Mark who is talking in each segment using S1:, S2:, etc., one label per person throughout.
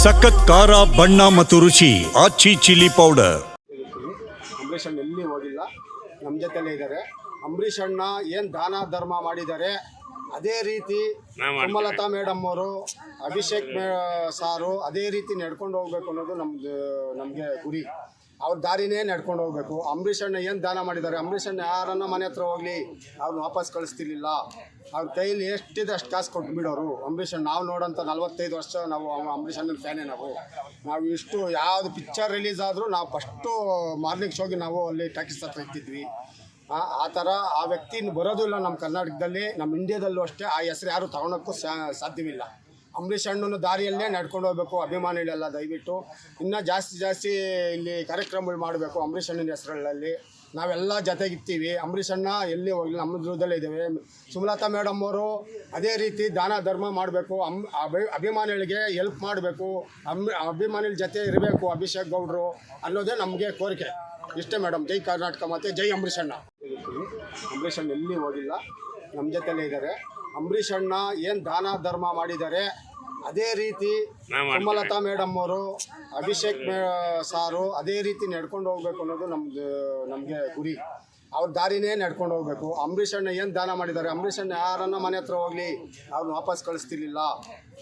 S1: ಸಖತ್ ಖಾರ ಬಣ್ಣ ಮತ್ತು ರುಚಿ ಆಚಿ ಚಿಲ್ಲಿ ಪೌಡರ್.
S2: ಅಂಬರೀಷ್ ಅಣ್ಣ ಎಲ್ಲಿ ಹೋಗಿಲ್ಲ, ನಮ್ಮ ಜೊತೆಲೇ ಇದ್ದಾರೆ. ಅಂಬರೀಷ್ ಅಣ್ಣ ಏನು ದಾನ ಧರ್ಮ ಮಾಡಿದ್ದಾರೆ ಅದೇ ರೀತಿ ಸುಮಲತಾ ಮೇಡಮ್ ಅವರು, ಅಭಿಷೇಕ್ ಸಾರು ಅದೇ ರೀತಿ ನಡ್ಕೊಂಡು ಹೋಗ್ಬೇಕು ಅನ್ನೋದು ನಮಗೆ ಗುರಿ. ಅವ್ರ ದಾರಿನೇ ನಡ್ಕೊಂಡು ಹೋಗ್ಬೇಕು. ಅಂಬರೀಷ್ ಅಣ್ಣ ಏನು ದಾನ ಮಾಡಿದ್ದಾರೆ, ಅಂಬರೀಷ್ ಅಣ್ಣ ಯಾರನ್ನ ಮನೆ ಹತ್ರ ಹೋಗಲಿ ಅವ್ರನ್ನ ವಾಪಸ್ ಕಳಿಸ್ತಿರ್ಲಿಲ್ಲ. ಅವ್ರ ಕೈಲಿ ಎಷ್ಟಿದೆ ಅಷ್ಟು ಕಾಸು ಕೊಟ್ಟು ಬಿಡೋರು. ಅಂಬರೀಷ್ ಅಣ್ಣ ನಾವು ನೋಡೋಂಥ 45 ವರ್ಷ ನಾವು ಅಂಬರೀಷ್ ಅಣ್ಣನ ಫ್ಯಾನೇ. ನಾವು ಇಷ್ಟು ಯಾವುದು ಪಿಕ್ಚರ್ ರಿಲೀಸ್ ಆದರೂ ನಾವು ಫಸ್ಟು ಮಾರ್ನಿಂಗ್ ಶೋಗೆ ನಾವು ಅಲ್ಲಿ ಟಾಕೀಸ್ ಹತ್ರ ಇರ್ತಿದ್ವಿ. ಆ ಥರ ಆ ವ್ಯಕ್ತಿ ಬರೋದಿಲ್ಲ ನಮ್ಮ ಕರ್ನಾಟಕದಲ್ಲಿ, ನಮ್ಮ ಇಂಡಿಯಾದಲ್ಲೂ ಅಷ್ಟೇ. ಆ ಹೆಸರು ಯಾರು ತಗೊಳಕ್ಕೂ ಸಾಧ್ಯವಿಲ್ಲ. ಅಂಬರೀಷ್ ಅಣ್ಣನ ದಾರಿಯಲ್ಲೇ ನಡ್ಕೊಂಡು ಹೋಗ್ಬೇಕು ಅಭಿಮಾನಿಗಳೆಲ್ಲ. ದಯವಿಟ್ಟು ಇನ್ನೂ ಜಾಸ್ತಿ ಇಲ್ಲಿ ಕಾರ್ಯಕ್ರಮಗಳು ಮಾಡಬೇಕು ಅಂಬರೀಷ್ ಅಣ್ಣನ ಹೆಸರುಗಳಲ್ಲಿ. ನಾವೆಲ್ಲ ಜೊತೆಗಿರ್ತೀವಿ. ಅಂಬರೀಷ್ ಅಣ್ಣ ಎಲ್ಲಿ ಹೋಗಿಲ್ಲ, ನಮ್ಮ ದುರ್ಗದಲ್ಲೇ ಇದ್ದೇವೆ. ಸುಮಲತಾ ಮೇಡಮ್ ಅವರು ಅದೇ ರೀತಿ ದಾನ ಧರ್ಮ ಮಾಡಬೇಕು, ಅಭಿಮಾನಿಗಳಿಗೆ ಹೆಲ್ಪ್ ಮಾಡಬೇಕು, ಅಭಿಮಾನಿಗಳ ಜೊತೆ ಇರಬೇಕು ಅಭಿಷೇಕ್ ಗೌಡರು ಅನ್ನೋದೇ ನಮಗೆ ಕೋರಿಕೆ. ಇಷ್ಟೇ ಮೇಡಮ್. ಜೈ ಕರ್ನಾಟಕ ಮತ್ತು ಜೈ ಅಂಬರೀಷ್ ಅಣ್ಣ. ಅಂಬರೀಷ್ ಅಣ್ಣ ಎಲ್ಲಿ ಹೋಗಿಲ್ಲ, ನಮ್ಮ ಜೊತೆಲೇ ಇದ್ದಾರೆ. ಅಂಬರೀಷ್ ಅಣ್ಣ ಏನು ದಾನ ಧರ್ಮ ಮಾಡಿದ್ದಾರೆ ಅದೇ ರೀತಿ ಸುಮಲತಾ ಮೇಡಮ್ ಅವರು, ಅಭಿಷೇಕ್ ಸಾರು ಅದೇ ರೀತಿ ನಡ್ಕೊಂಡು ಹೋಗ್ಬೇಕು ಅನ್ನೋದು ನಮಗೆ ಗುರಿ. ಅವ್ರ ದಾರಿನೇ ನಡ್ಕೊಂಡು ಹೋಗ್ಬೇಕು. ಅಂಬರೀಷ್ ಅಣ್ಣ ಏನು ದಾನ ಮಾಡಿದ್ದಾರೆ, ಅಂಬರೀಷ್ ಅಣ್ಣ ಯಾರನ್ನ ಮನೆ ಹತ್ರ ಹೋಗಲಿ ಅವ್ರನ್ನ ವಾಪಸ್ ಕಳಿಸ್ತಿರ್ಲಿಲ್ಲ.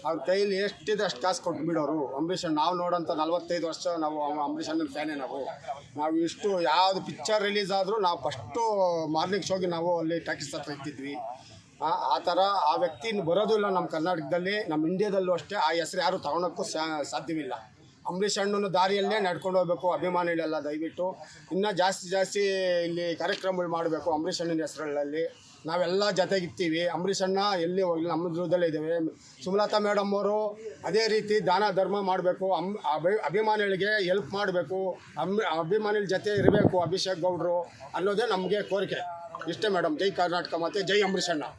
S2: ಅವ್ರ ಕೈಲಿ ಎಷ್ಟಿದೆ ಅಷ್ಟು ಕಾಸು ಕೊಟ್ಟು ಬಿಡೋರು. ಅಂಬರೀಷ್ ಅಣ್ಣ ನಾವು ನೋಡೋಂಥ 45 ವರ್ಷ ನಾವು ಅಂಬರೀಷ್ ಅಣ್ಣನ ಫ್ಯಾನೇ. ನಾವು ಇಷ್ಟು ಯಾವುದು ಪಿಕ್ಚರ್ ರಿಲೀಸ್ ಆದರೂ ನಾವು ಫಸ್ಟು ಮಾರ್ನಿಂಗ್ ಶೋಗೆ ನಾವು ಅಲ್ಲಿ ಟಾಕೀಸ್ ಹತ್ರ ಇರ್ತಿದ್ವಿ. ಆ ಥರ ಆ ವ್ಯಕ್ತಿ ಬರೋದಿಲ್ಲ ನಮ್ಮ ಕರ್ನಾಟಕದಲ್ಲಿ, ನಮ್ಮ ಇಂಡಿಯಾದಲ್ಲೂ ಅಷ್ಟೇ. ಆ ಹೆಸರು ಯಾರು ತಗೊಳಕ್ಕೂ ಸಾಧ್ಯವಿಲ್ಲ. ಅಂಬರೀಷ್ ಅಣ್ಣನ ದಾರಿಯಲ್ಲೇ ನಡ್ಕೊಂಡು ಹೋಗ್ಬೇಕು ಅಭಿಮಾನಿಗಳೆಲ್ಲ. ದಯವಿಟ್ಟು ಇನ್ನೂ ಜಾಸ್ತಿ ಇಲ್ಲಿ ಕಾರ್ಯಕ್ರಮಗಳು ಮಾಡಬೇಕು ಅಂಬರೀಷ್ ಅಣ್ಣನ ಹೆಸರುಗಳಲ್ಲಿ. ನಾವೆಲ್ಲ ಜೊತೆಗಿರ್ತೀವಿ. ಅಂಬರೀಷ್ ಅಣ್ಣ ಎಲ್ಲಿ ಹೋಗಿಲ್ಲ, ನಮ್ಮ ದುರ್ಗದಲ್ಲೇ ಇದ್ದೇವೆ. ಸುಮಲತಾ ಮೇಡಮ್ ಅವರು ಅದೇ ರೀತಿ ದಾನ ಧರ್ಮ ಮಾಡಬೇಕು, ಅಭಿಮಾನಿಗಳಿಗೆ ಹೆಲ್ಪ್ ಮಾಡಬೇಕು, ಅಭಿಮಾನಿಗಳ ಜೊತೆ ಇರಬೇಕು ಅಭಿಷೇಕ್ ಗೌಡರು ಅನ್ನೋದೇ ನಮಗೆ ಕೋರಿಕೆ. ಇಷ್ಟೇ ಮೇಡಮ್. ಜೈ ಕರ್ನಾಟಕ ಮತ್ತು ಜೈ ಅಂಬರೀಷ್ ಅಣ್ಣ.